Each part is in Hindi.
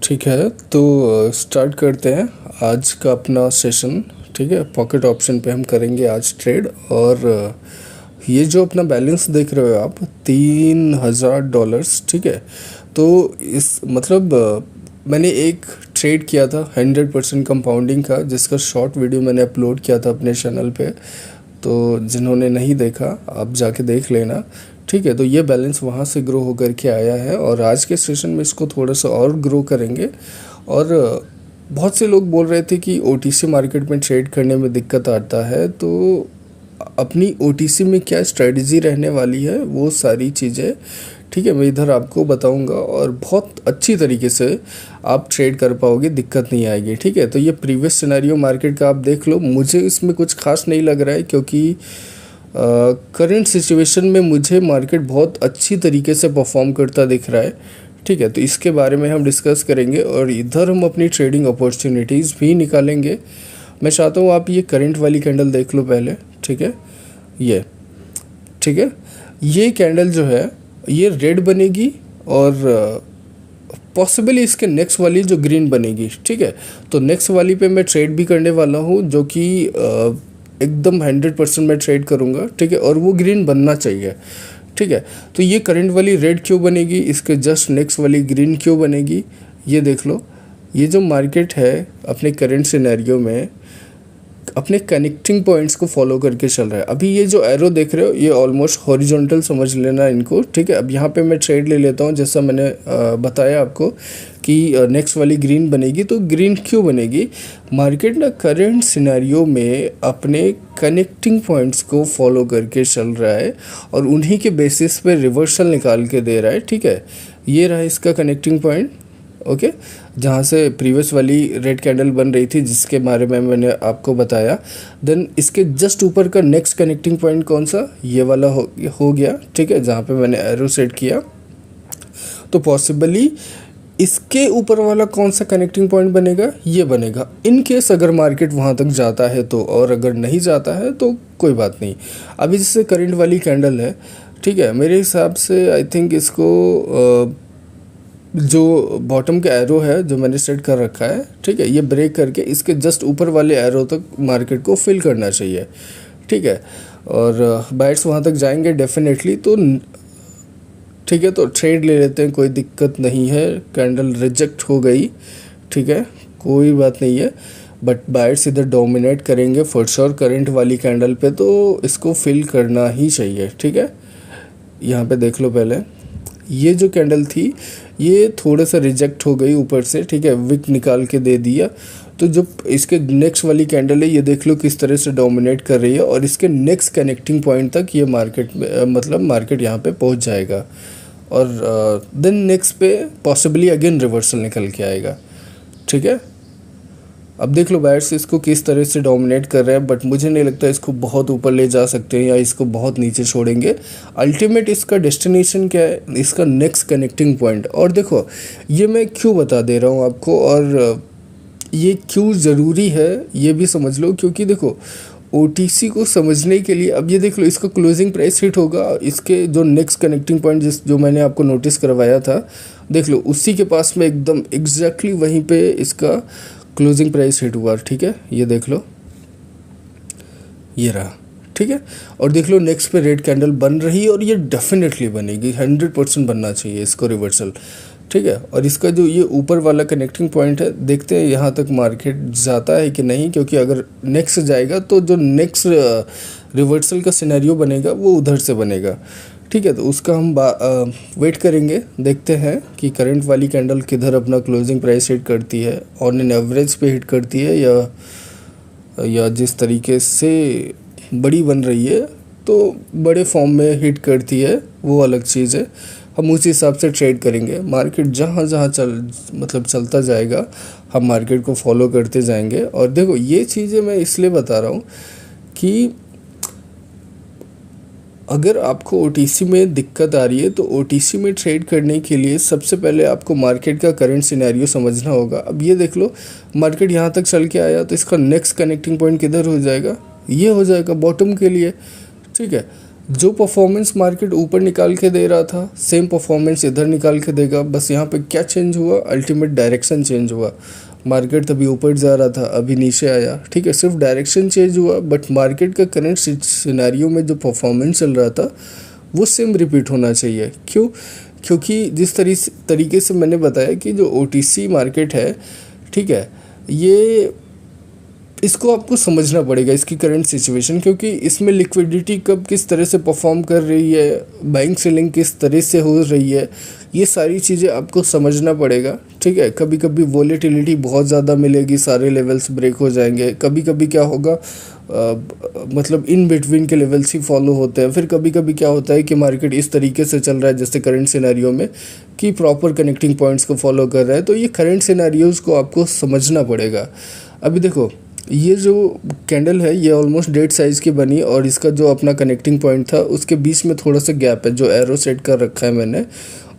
ठीक है, तो स्टार्ट करते हैं आज का अपना सेशन। ठीक है, पॉकेट ऑप्शन पे हम करेंगे आज ट्रेड। और ये जो अपना बैलेंस देख रहे हो आप, $3000। ठीक है, तो इस मतलब मैंने एक ट्रेड किया था 100% कंपाउंडिंग का, जिसका शॉर्ट वीडियो मैंने अपलोड किया था अपने चैनल पे। तो जिन्होंने नहीं देखा आप जाके देख लेना। ठीक है, तो ये बैलेंस वहाँ से ग्रो होकर के आया है और आज के सेशन में इसको थोड़ा सा और ग्रो करेंगे। और बहुत से लोग बोल रहे थे कि ओटीसी मार्केट में ट्रेड करने में दिक्कत आता है, तो अपनी ओटीसी में क्या स्ट्रेटजी रहने वाली है वो सारी चीज़ें, ठीक है, मैं इधर आपको बताऊंगा और बहुत अच्छी तरीके से आप ट्रेड कर पाओगे, दिक्कत नहीं आएगी। ठीक है, तो ये प्रीवियस सिनेरियो मार्केट का आप देख लो। मुझे इसमें कुछ खास नहीं लग रहा है क्योंकि करंट सिचुएशन में मुझे मार्केट बहुत अच्छी तरीके से परफॉर्म करता दिख रहा है। ठीक है, तो इसके बारे में हम डिस्कस करेंगे और इधर हम अपनी ट्रेडिंग अपॉर्चुनिटीज़ भी निकालेंगे। मैं चाहता हूँ आप ये करंट वाली कैंडल देख लो पहले। ठीक है, ये ठीक है, ये कैंडल जो है ये रेड बनेगी और पॉसिबली इसके नेक्स्ट वाली जो ग्रीन बनेगी। ठीक है, तो नेक्स्ट वाली पे मैं ट्रेड भी करने वाला हूँ, जो कि एकदम 100% मैं ट्रेड करूँगा। ठीक है, और वो ग्रीन बनना चाहिए। ठीक है, तो ये करंट वाली रेड क्यों बनेगी, इसके जस्ट नेक्स्ट वाली ग्रीन क्यों बनेगी, ये देख लो। ये जो मार्केट है अपने करंट सिनेरियो में अपने कनेक्टिंग पॉइंट्स को फॉलो करके चल रहा है। अभी ये जो एरो देख रहे हो ये ऑलमोस्ट हॉरिजॉन्टल समझ लेना इनको। ठीक है, अब यहाँ पे मैं ट्रेड ले लेता हूँ, जैसा मैंने बताया आपको कि नेक्स्ट वाली ग्रीन बनेगी। तो ग्रीन क्यों बनेगी, मार्केट ना करंट सिनेरियो में अपने कनेक्टिंग पॉइंट्स को फॉलो करके चल रहा है और उन्हीं के बेसिस पे रिवर्सल निकाल के दे रहा है। ठीक है, ये रहा इसका कनेक्टिंग पॉइंट। ओके, जहाँ से प्रीवियस वाली रेड कैंडल बन रही थी जिसके बारे में मैंने आपको बताया। देन इसके जस्ट ऊपर का नेक्स्ट कनेक्टिंग पॉइंट कौन सा, ये वाला हो गया। ठीक है, जहाँ पे मैंने एरो सेट किया। तो पॉसिबली इसके ऊपर वाला कौन सा कनेक्टिंग पॉइंट बनेगा, ये बनेगा इन केस अगर मार्केट वहाँ तक जाता है तो, और अगर नहीं जाता है तो कोई बात नहीं। अभी जैसे करंट वाली कैंडल है, ठीक है, मेरे हिसाब से आई थिंक इसको जो बॉटम का एरो है जो मैंने सेट कर रखा है, ठीक है, ये ब्रेक करके इसके जस्ट ऊपर वाले एरो तक मार्केट को फिल करना चाहिए। ठीक है, और बाइट्स वहाँ तक जाएंगे डेफिनेटली। तो ठीक है, तो ट्रेड ले लेते हैं, कोई दिक्कत नहीं है। कैंडल रिजेक्ट हो गई, ठीक है, कोई बात नहीं है, बट बाइट्स इधर डोमिनेट करेंगे फॉर श्योर करंट वाली कैंडल पे, तो इसको फिल करना ही चाहिए। ठीक है, यहाँ पे देख लो पहले ये जो कैंडल थी ये थोड़ा सा रिजेक्ट हो गई ऊपर से। ठीक है, विक निकाल के दे दिया। तो जो इसके नेक्स्ट वाली कैंडल है ये देख लो किस तरह से डोमिनेट कर रही है और इसके नेक्स्ट कनेक्टिंग पॉइंट तक ये मार्केट में मतलब मार्केट यहाँ पे पहुँच जाएगा और देन नेक्स्ट पे पॉसिबली अगेन रिवर्सल निकल के आएगा। ठीक है, अब देख लो बायर्स इसको किस तरह से डोमिनेट कर रहे हैं, बट मुझे नहीं लगता इसको बहुत ऊपर ले जा सकते हैं या इसको बहुत नीचे छोड़ेंगे। अल्टीमेट इसका डेस्टिनेशन क्या है, इसका नेक्स्ट कनेक्टिंग पॉइंट। और देखो ये मैं क्यों बता दे रहा हूँ आपको और ये क्यों ज़रूरी है ये भी समझ लो, क्योंकि देखो ओटीसी को समझने के लिए अब ये देख लो इसका क्लोजिंग प्राइस हिट होगा, इसके जो नेक्स्ट कनेक्टिंग पॉइंट जो मैंने आपको नोटिस करवाया था देख लो उसी के पास में एकदम एग्जैक्टली वहीं पे इसका क्लोजिंग प्राइस हिट हुआ। ठीक है, ये देख लो ये रहा। ठीक है, और देख लो नेक्स्ट पे रेड कैंडल बन रही है और ये डेफिनेटली बनेगी, 100% बनना चाहिए इसको रिवर्सल। ठीक है, और इसका जो ये ऊपर वाला कनेक्टिंग पॉइंट है देखते हैं यहाँ तक मार्केट जाता है कि नहीं, क्योंकि अगर नेक्स्ट जाएगा तो जो नेक्स्ट रिवर्सल का सिनेरियो बनेगा वो उधर से बनेगा। ठीक है, तो उसका हम वेट करेंगे, देखते हैं कि करंट वाली कैंडल किधर अपना क्लोजिंग प्राइस हिट करती है, ऑन एन एवरेज पे हिट करती है या जिस तरीके से बड़ी बन रही है तो बड़े फॉर्म में हिट करती है वो अलग चीज़ है। हम उसी हिसाब से ट्रेड करेंगे। मार्केट जहाँ जहाँ चलता जाएगा हम मार्केट को फॉलो करते जाएंगे। और देखो ये चीज़ें मैं इसलिए बता रहा हूँ कि अगर आपको ओटीसी में दिक्कत आ रही है तो ओटीसी में ट्रेड करने के लिए सबसे पहले आपको मार्केट का करंट सिनेरियो समझना होगा। अब ये देख लो मार्केट यहाँ तक चल के आया तो इसका नेक्स्ट कनेक्टिंग पॉइंट किधर हो जाएगा, ये हो जाएगा बॉटम के लिए। ठीक है, जो परफॉर्मेंस मार्केट ऊपर निकाल के दे रहा था सेम परफॉर्मेंस इधर निकाल के देगा। बस यहाँ पे क्या चेंज हुआ, अल्टीमेट डायरेक्शन चेंज हुआ। मार्केट तभी ऊपर जा रहा था, अभी नीचे आया, ठीक है, सिर्फ डायरेक्शन चेंज हुआ, बट मार्केट का करंट सिनेरियो में जो परफॉर्मेंस चल रहा था वो सेम रिपीट होना चाहिए। क्यों? क्योंकि जिस तरीके से मैंने बताया कि जो OTC मार्केट है, ठीक है, ये इसको आपको समझना पड़ेगा, इसकी करंट सिचुएशन, क्योंकि इसमें लिक्विडिटी कब किस तरह से परफॉर्म कर रही है, बाइंग सेलिंग किस तरह से हो रही है, ये सारी चीज़ें आपको समझना पड़ेगा, ठीक है। कभी कभी वॉलेटिलिटी बहुत ज़्यादा मिलेगी, सारे लेवल्स ब्रेक हो जाएंगे। कभी कभी क्या होगा, मतलब इन बिटवीन के लेवल्स ही फॉलो होते हैं। फिर कभी कभी क्या होता है कि मार्केट इस तरीके से चल रहा है जैसे करंट सिनेरियो में कि प्रॉपर कनेक्टिंग पॉइंट्स को फॉलो कर रहा है। तो ये करंट सिनेरियोज़ को आपको समझना पड़ेगा। अभी देखो, ये जो कैंडल है ये ऑलमोस्ट डेट साइज़ की बनी, और इसका जो अपना कनेक्टिंग पॉइंट था उसके बीच में थोड़ा सा गैप है जो एरो सेट कर रखा है मैंने,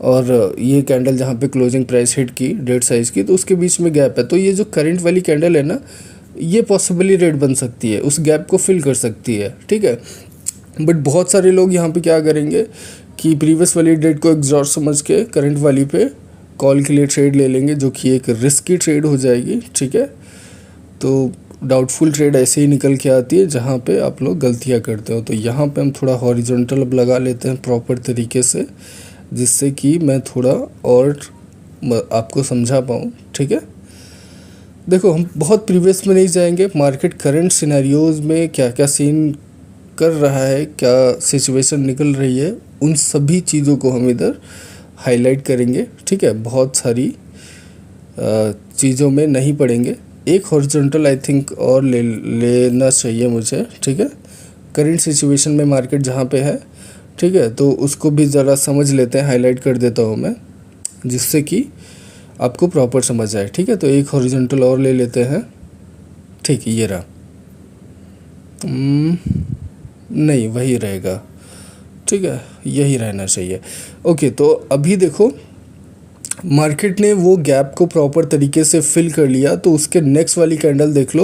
और ये कैंडल जहाँ पे क्लोजिंग प्राइस हिट की डेट साइज़ की, तो उसके बीच में गैप है। तो ये जो करंट वाली कैंडल है ना, ये पॉसिबली रेड बन सकती है, उस गैप को फिल कर सकती है, ठीक है। बट बहुत सारे लोग यहाँ पे क्या करेंगे कि प्रीवियस वाली डेट को एग्जॉस्ट समझ के करंट वाली पे कॉल के लिए ट्रेड ले लेंगे, जो कि एक रिस्की ट्रेड हो जाएगी, ठीक है। तो डाउटफुल ट्रेड ऐसे ही निकल के आती है जहाँ पे आप लोग गलतियाँ करते हो। तो यहाँ पे हम थोड़ा हॉरिजॉन्टल अब लगा लेते हैं प्रॉपर तरीके से, जिससे कि मैं थोड़ा और आपको समझा पाऊँ, ठीक है। देखो, हम बहुत प्रीवियस में नहीं जाएंगे, मार्केट करंट सिनेरियोज़ में क्या क्या सीन कर रहा है, क्या सिचुएशन निकल रही है, उन सभी चीज़ों को हम इधर हाईलाइट करेंगे, ठीक है। बहुत सारी चीज़ों में नहीं पड़ेंगे। एक हॉरिजॉन्टल आई थिंक और लेना चाहिए मुझे, ठीक है, करंट सिचुएशन में मार्केट जहाँ पे है, ठीक है। तो उसको भी ज़रा समझ लेते हैं, हाईलाइट कर देता हूँ मैं, जिससे कि आपको प्रॉपर समझ आए, ठीक है। तो एक हॉरिजॉन्टल और ले लेते हैं, ठीक है, ये रहा। नहीं, वही रहेगा, ठीक है, यही रहना चाहिए। ओके, तो अभी देखो मार्केट ने वो गैप को प्रॉपर तरीके से फिल कर लिया, तो उसके नेक्स्ट वाली कैंडल देख लो,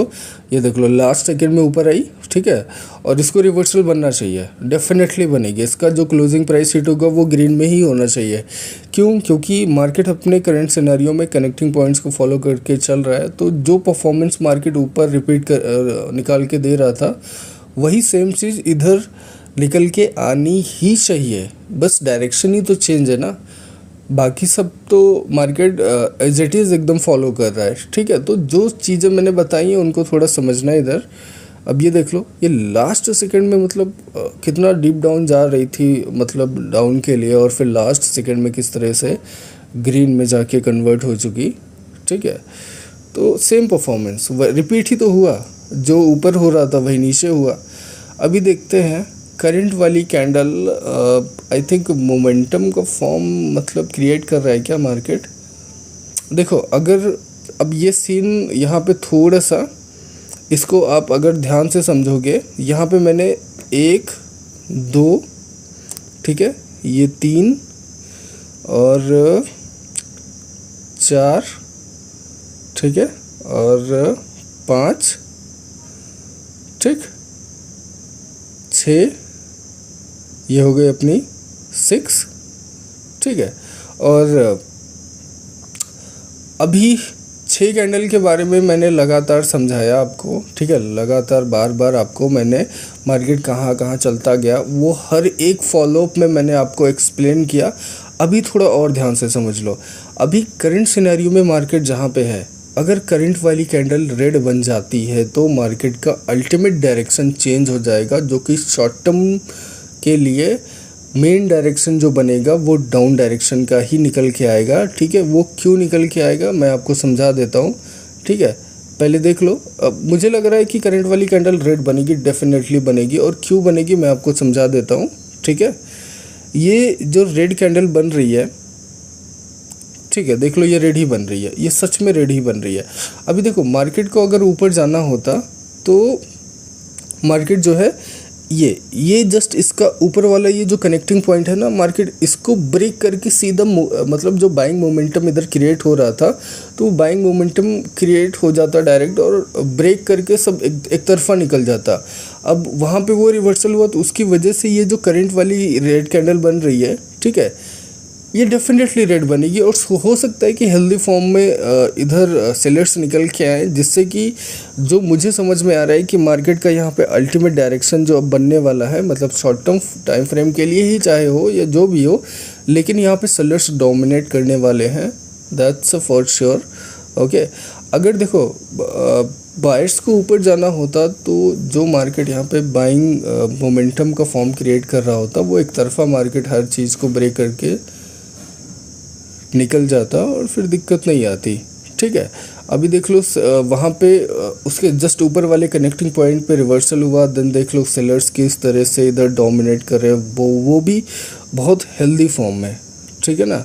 ये देख लो, लास्ट सेकंड में ऊपर आई, ठीक है, और इसको रिवर्सल बनना चाहिए, डेफिनेटली बनेगी। इसका जो क्लोजिंग प्राइस हिट होगा वो ग्रीन में ही होना चाहिए। क्यों? क्योंकि मार्केट अपने करंट सिनेरियो में कनेक्टिंग पॉइंट्स को फॉलो करके चल रहा है। तो जो परफॉर्मेंस मार्केट ऊपर निकाल के दे रहा था, वही सेम चीज़ इधर निकल के आनी ही चाहिए। बस डायरेक्शन ही तो चेंज है ना, बाकी सब तो मार्केट एज इट इज़ एकदम फॉलो कर रहा है, ठीक है। तो जो चीज़ें मैंने बताई हैं उनको थोड़ा समझना है इधर। अब ये देख लो, ये लास्ट सेकंड में मतलब कितना डीप डाउन जा रही थी, मतलब डाउन के लिए, और फिर लास्ट सेकंड में किस तरह से ग्रीन में जाके कन्वर्ट हो चुकी, ठीक है। तो सेम परफॉर्मेंस रिपीट ही तो हुआ, जो ऊपर हो रहा था वही नीचे हुआ। अभी देखते हैं करंट वाली कैंडल, आई थिंक मोमेंटम का फॉर्म मतलब क्रिएट कर रहा है क्या मार्केट। देखो, अगर अब ये सीन यहाँ पे थोड़ा सा, इसको आप अगर ध्यान से समझोगे, यहाँ पे मैंने 1 2, ठीक है, ये 3 और 4, ठीक है, और 5, ठीक, 6, ये हो गई अपनी 6, ठीक है। और अभी 6 कैंडल के बारे में मैंने लगातार समझाया आपको, ठीक है, लगातार बार बार आपको मैंने मार्केट कहाँ कहाँ चलता गया वो हर एक फॉलोअप में मैंने आपको एक्सप्लेन किया। अभी थोड़ा और ध्यान से समझ लो। अभी करंट सिनेरियो में मार्केट जहाँ पे है, अगर करंट वाली कैंडल रेड बन जाती है तो मार्केट का अल्टीमेट डायरेक्शन चेंज हो जाएगा, जो कि शॉर्ट टर्म के लिए मेन डायरेक्शन जो बनेगा वो डाउन डायरेक्शन का ही निकल के आएगा, ठीक है। वो क्यों निकल के आएगा मैं आपको समझा देता हूँ, ठीक है। पहले देख लो, अब मुझे लग रहा है कि करंट वाली कैंडल रेड बनेगी, डेफिनेटली बनेगी, और क्यों बनेगी मैं आपको समझा देता हूँ, ठीक है। ये जो रेड कैंडल बन रही है, ठीक है, देख लो, ये रेड ही बन रही है, ये सच में रेड ही बन रही है। अभी देखो, मार्केट को अगर ऊपर जाना होता तो मार्केट जो है ये जस्ट इसका ऊपर वाला ये जो कनेक्टिंग पॉइंट है ना, मार्केट इसको ब्रेक करके सीधा मतलब जो बाइंग मोमेंटम इधर क्रिएट हो रहा था, तो बाइंग मोमेंटम क्रिएट हो जाता डायरेक्ट, और ब्रेक करके सब एक तरफा निकल जाता। अब वहाँ पे वो रिवर्सल हुआ तो उसकी वजह से ये जो करंट वाली रेड कैंडल बन रही है, ठीक है, ये डेफिनेटली रेड बनेगी और हो सकता है कि हेल्दी फॉर्म में इधर सेलर्स निकल के आए, जिससे कि जो मुझे समझ में आ रहा है कि मार्केट का यहाँ पे अल्टीमेट डायरेक्शन जो अब बनने वाला है, मतलब शॉर्ट टर्म टाइम फ्रेम के लिए ही चाहे हो या जो भी हो, लेकिन यहाँ पे सेलर्स डोमिनेट करने वाले हैं, that's a for sure. Okay, अगर देखो बायर्स को ऊपर जाना होता तो जो मार्केट यहाँ पे बाइंग मोमेंटम का फॉर्म क्रिएट कर रहा होता, वो एक तरफा मार्केट हर चीज़ को ब्रेक करके निकल जाता और फिर दिक्कत नहीं आती, ठीक है। अभी देख लो वहाँ पे उसके जस्ट ऊपर वाले कनेक्टिंग पॉइंट पे रिवर्सल हुआ, देन देख लो सेलर्स किस तरह से इधर डोमिनेट कर रहे हैं, वो भी बहुत हेल्दी फॉर्म में, ठीक है ना।